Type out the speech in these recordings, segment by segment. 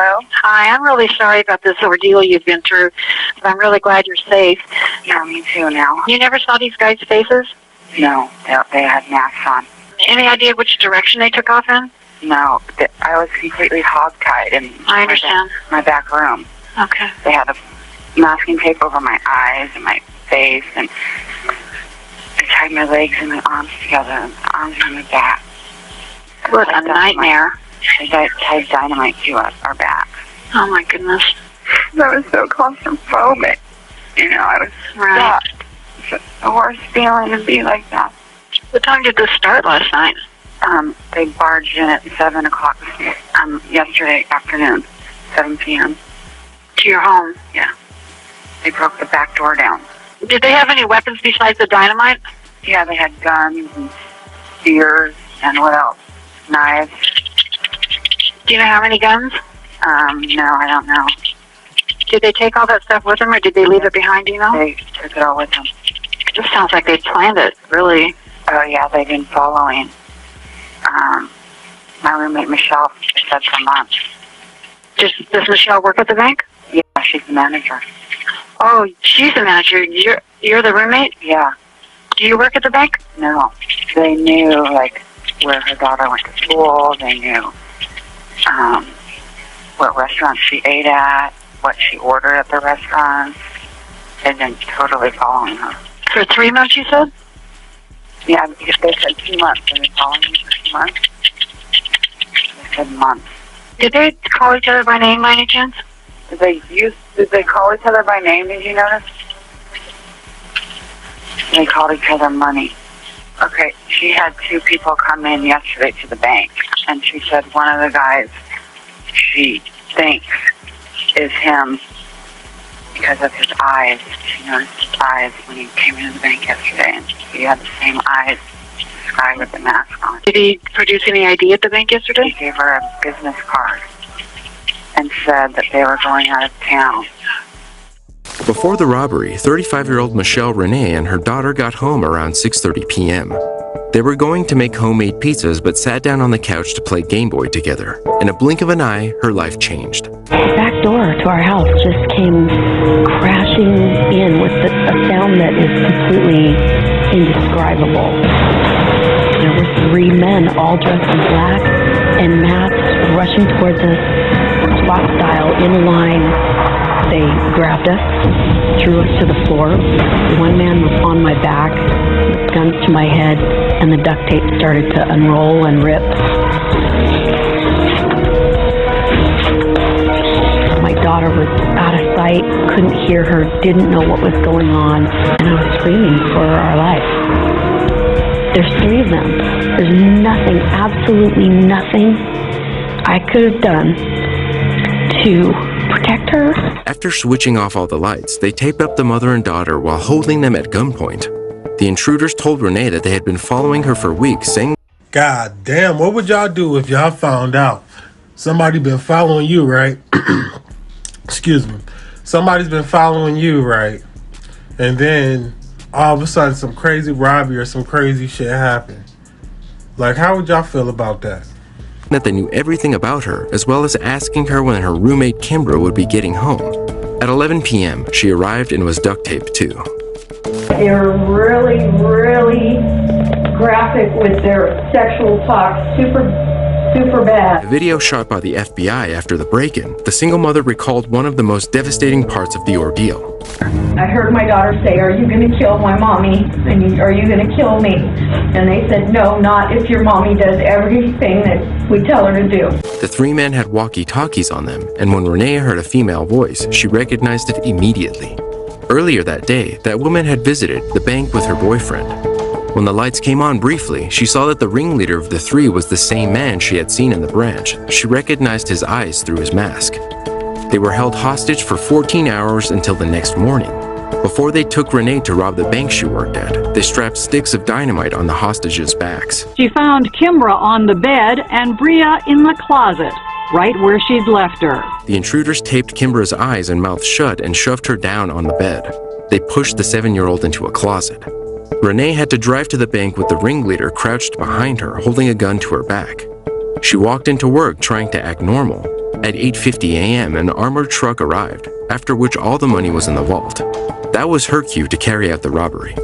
Hello? Hi, I'm really sorry about this ordeal you've been through, but I'm really glad you're safe. Yeah, me too now. You never saw these guys' faces? No, they had masks on. Any idea which direction they took off in? No, I was completely hogtied in I understand. my back room. Okay. They had a masking tape over my eyes and my face, and they tied my legs and my arms together, and my arms on my back. What a nightmare. They tied dynamite to our backs. Oh, my goodness. That was so claustrophobic. You know, I was shocked. It's the worst feeling to be like that. What time did this start last night? They barged in at 7 o'clock yesterday afternoon, 7 p.m. To your home? Yeah. They broke the back door down. Did they have any weapons besides the dynamite? Yeah, they had guns and spears and what else? Knives. Do you know how many guns? No, I don't know. Did they take all that stuff with them, or did they leave it behind, do you know? They took it all with them. It just sounds like they planned it, really. Oh, yeah, they've been following. My roommate, Michelle, said for months. Does Michelle work at the bank? Yeah, she's the manager. Oh, she's the manager. You're the roommate? Yeah. Do you work at the bank? No. They knew, like, where her daughter went to school. They knew what restaurant she ate at, what she ordered at the restaurant. They've been totally following her. For 3 months, you said? Yeah, because they said 2 months. They've been following me for 2 months. They said months. Did they call each other by name by any chance? Did they call each other by name, did you notice? They called each other money. Okay, she had 2 people come in yesterday to the bank, and she said one of the guys she thinks is him because of his eyes. She noticed his eyes when he came into the bank yesterday, and he had the same eyes as the guy with the mask on. Did he produce any ID at the bank yesterday? He gave her a business card and said that they were going out of town. Before the robbery, 35-year-old Michelle Renee and her daughter got home around 6:30 p.m. They were going to make homemade pizzas but sat down on the couch to play Game Boy together. In a blink of an eye, her life changed. The back door to our house just came crashing in with a sound that is completely indescribable. There were 3 men all dressed in black and masks rushing towards us, SWAT style, in line. They grabbed us, threw us to the floor. One man was on my back, guns to my head, and the duct tape started to unroll and rip. My daughter was out of sight, couldn't hear her, didn't know what was going on, and I was screaming for our life. There's 3 of them. There's nothing, absolutely nothing I could have done to protect her. After switching off all the lights, they taped up the mother and daughter while holding them at gunpoint. The intruders told Renee that they had been following her for weeks, saying, God damn, what would y'all do if y'all found out somebody been following you, right? Excuse me. Somebody's been following you, right? And then all of a sudden some crazy robbery or some crazy shit happened. Like, how would y'all feel about that? that they knew everything about her, as well as asking her when her roommate Kimbra would be getting home. At 11 p.m., she arrived and was duct taped too. They were really, really graphic with their sexual talk, super bad. A video shot by the FBI after the break-in, the single mother recalled one of the most devastating parts of the ordeal. I heard my daughter say, "Are you going to kill my mommy? And are you going to kill me?" And they said, "No, not if your mommy does everything that we tell her to do." The 3 men had walkie-talkies on them, and when Renee heard a female voice, she recognized it immediately. Earlier that day, that woman had visited the bank with her boyfriend. When the lights came on briefly, she saw that the ringleader of the 3 was the same man she had seen in the branch. She recognized his eyes through his mask. They were held hostage for 14 hours until the next morning. Before they took Renee to rob the bank she worked at, they strapped sticks of dynamite on the hostages' backs. She found Kimbra on the bed and Bria in the closet, right where she'd left her. The intruders taped Kimbra's eyes and mouth shut and shoved her down on the bed. They pushed the 7-year-old into a closet. Renee had to drive to the bank with the ringleader crouched behind her, holding a gun to her back. She walked into work trying to act normal, At 8:50 a.m., an armored truck arrived, after which all the money was in the vault. That was her cue to carry out the robbery.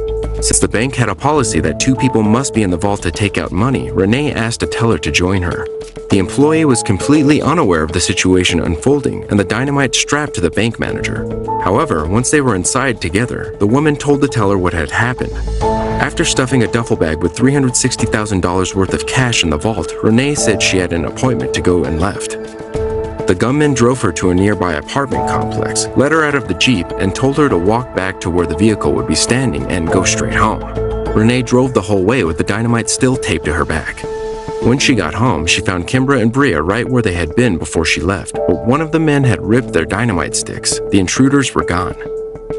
Since the bank had a policy that 2 people must be in the vault to take out money, Renee asked a teller to join her. The employee was completely unaware of the situation unfolding and the dynamite strapped to the bank manager. However, once they were inside together, the woman told the teller what had happened. After stuffing a duffel bag with $360,000 worth of cash in the vault, Renee said she had an appointment to go and left. The gunman drove her to a nearby apartment complex, let her out of the Jeep, and told her to walk back to where the vehicle would be standing and go straight home. Renee drove the whole way with the dynamite still taped to her back. When she got home, she found Kimbra and Bria right where they had been before she left, but one of the men had ripped their dynamite sticks. The intruders were gone.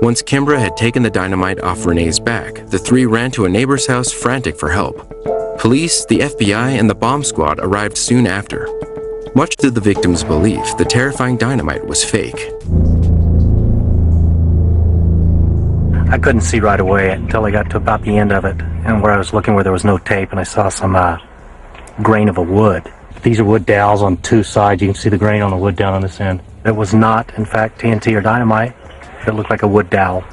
Once Kimbra had taken the dynamite off Renee's back, the 3 ran to a neighbor's house frantic for help. Police, the FBI, and the bomb squad arrived soon after. Much to the victim's belief, the terrifying dynamite was fake. I couldn't see right away until I got to about the end of it, and where I was looking where there was no tape, and I saw some grain of a wood. These are wood dowels on 2 sides. You can see the grain on the wood down on this end. It was not, in fact, TNT or dynamite. It looked like a wood dowel,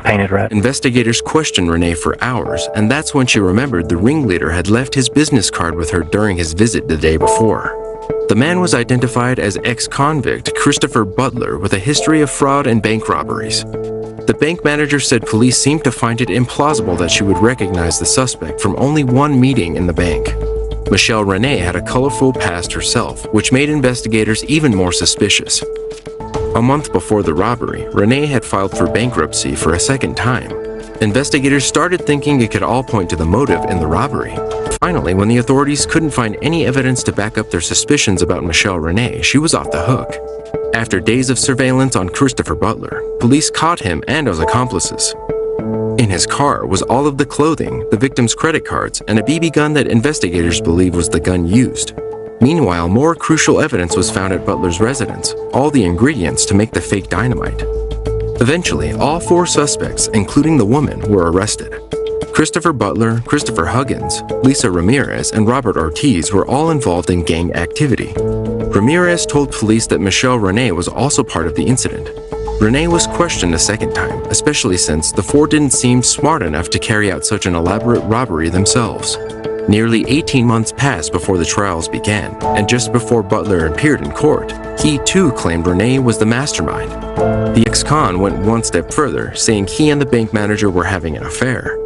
painted red. Investigators questioned Renee for hours, and that's when she remembered the ringleader had left his business card with her during his visit the day before. The man was identified as ex-convict Christopher Butler with a history of fraud and bank robberies. The bank manager said police seemed to find it implausible that she would recognize the suspect from only one meeting in the bank. Michelle Renee had a colorful past herself, which made investigators even more suspicious. A month before the robbery, Renee had filed for bankruptcy for a second time. Investigators started thinking it could all point to the motive in the robbery. Finally, when the authorities couldn't find any evidence to back up their suspicions about Michelle Renee, she was off the hook. After days of surveillance on Christopher Butler, police caught him and his accomplices. In his car was all of the clothing, the victim's credit cards, and a BB gun that investigators believe was the gun used. Meanwhile, more crucial evidence was found at Butler's residence, all the ingredients to make the fake dynamite. Eventually, all 4 suspects, including the woman, were arrested. Christopher Butler, Christopher Huggins, Lisa Ramirez, and Robert Ortiz were all involved in gang activity. Ramirez told police that Michelle Renee was also part of the incident. Renee was questioned a second time, especially since the 4 didn't seem smart enough to carry out such an elaborate robbery themselves. Nearly 18 months passed before the trials began, and just before Butler appeared in court, he too claimed Renee was the mastermind. The ex-con went one step further, saying he and the bank manager were having an affair.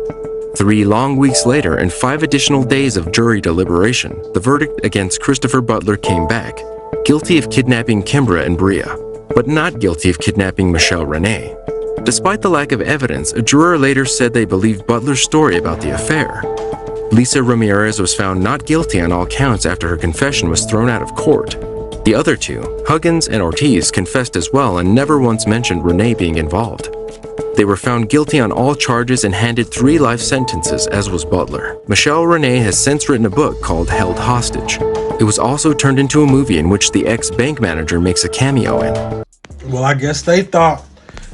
3 long weeks later and 5 additional days of jury deliberation, the verdict against Christopher Butler came back, guilty of kidnapping Kimbra and Bria, but not guilty of kidnapping Michelle Renee. Despite the lack of evidence, a juror later said they believed Butler's story about the affair. Lisa Ramirez was found not guilty on all counts after her confession was thrown out of court. The other 2, Huggins and Ortiz, confessed as well and never once mentioned Renee being involved. They were found guilty on all charges and handed 3 life sentences, as was Butler. Michelle Renee has since written a book called Held Hostage. It was also turned into a movie in which the ex-bank manager makes a cameo in. Well, I guess they thought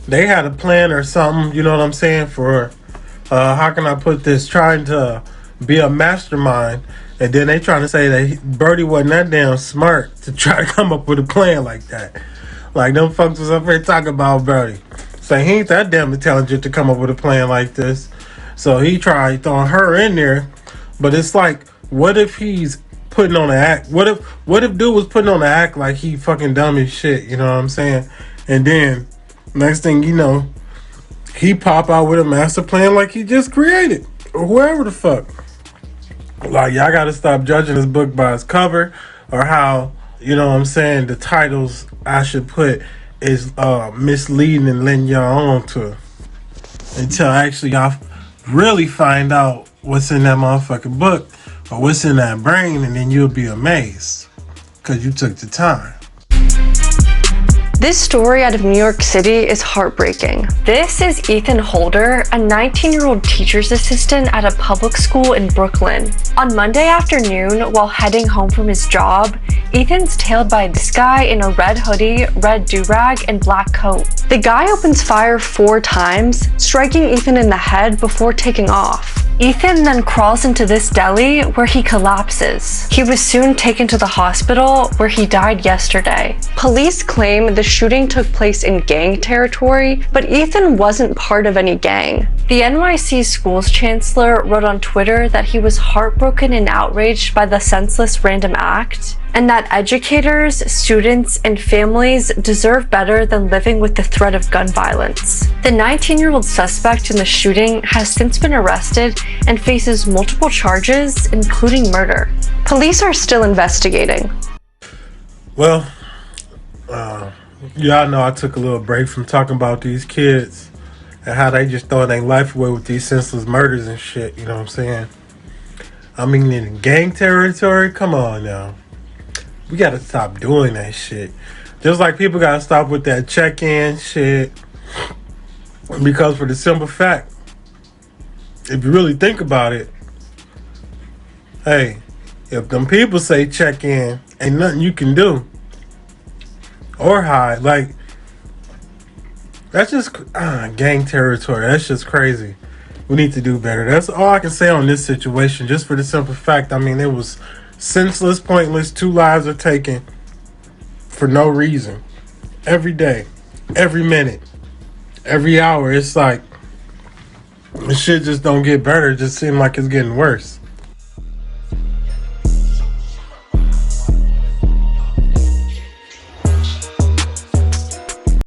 they had a plan or something, you know what I'm saying, for, how can I put this, trying to be a mastermind, and then they trying to say that Birdie wasn't that damn smart to try to come up with a plan like that. Like, them folks was up here talking about Birdie. So he ain't that damn intelligent to come up with a plan like this. So he tried throwing her in there. But it's like, what if he's putting on an act? What if dude was putting on an act like he fucking dumb as shit, you know what I'm saying? And then, next thing you know, he pop out with a master plan like he just created. Or whoever the fuck. Like, y'all gotta stop judging this book by its cover, or how, you know what I'm saying, the titles I should put is misleading and letting y'all on to, until actually y'all really find out what's in that motherfucking book, or what's in that brain, and then you'll be amazed, because you took the time. This story out of New York City is heartbreaking. This is Ethan Holder, a 19-year-old teacher's assistant at a public school in Brooklyn. On Monday afternoon, while heading home from his job, Ethan's tailed by this guy in a red hoodie, red do-rag, and black coat. The guy opens fire 4 times, striking Ethan in the head before taking off. Ethan then crawls into this deli where he collapses. He was soon taken to the hospital where he died yesterday. Police claim the shooting took place in gang territory, but Ethan wasn't part of any gang. The NYC schools chancellor wrote on Twitter that he was heartbroken and outraged by the senseless random act, and that educators, students, and families deserve better than living with the threat of gun violence. The 19-year-old suspect in the shooting has since been arrested and faces multiple charges, including murder. Police are still investigating. Well, y'all know I took a little break from talking about these kids and how they just throwing their life away with these senseless murders and shit, you know what I'm saying? I mean, in gang territory, come on now. We gotta stop doing that shit. Just like people gotta stop with that check-in shit. Because for the simple fact, if you really think about it, hey, if them people say check-in, ain't nothing you can do. Or hide. Like, that's just gang territory. That's just crazy. We need to do better. That's all I can say on this situation. Just for the simple fact, I mean, it was senseless, pointless. 2 lives are taken for no reason. Every day, every minute, every hour. It's like, this shit just don't get better. It just seems like it's getting worse.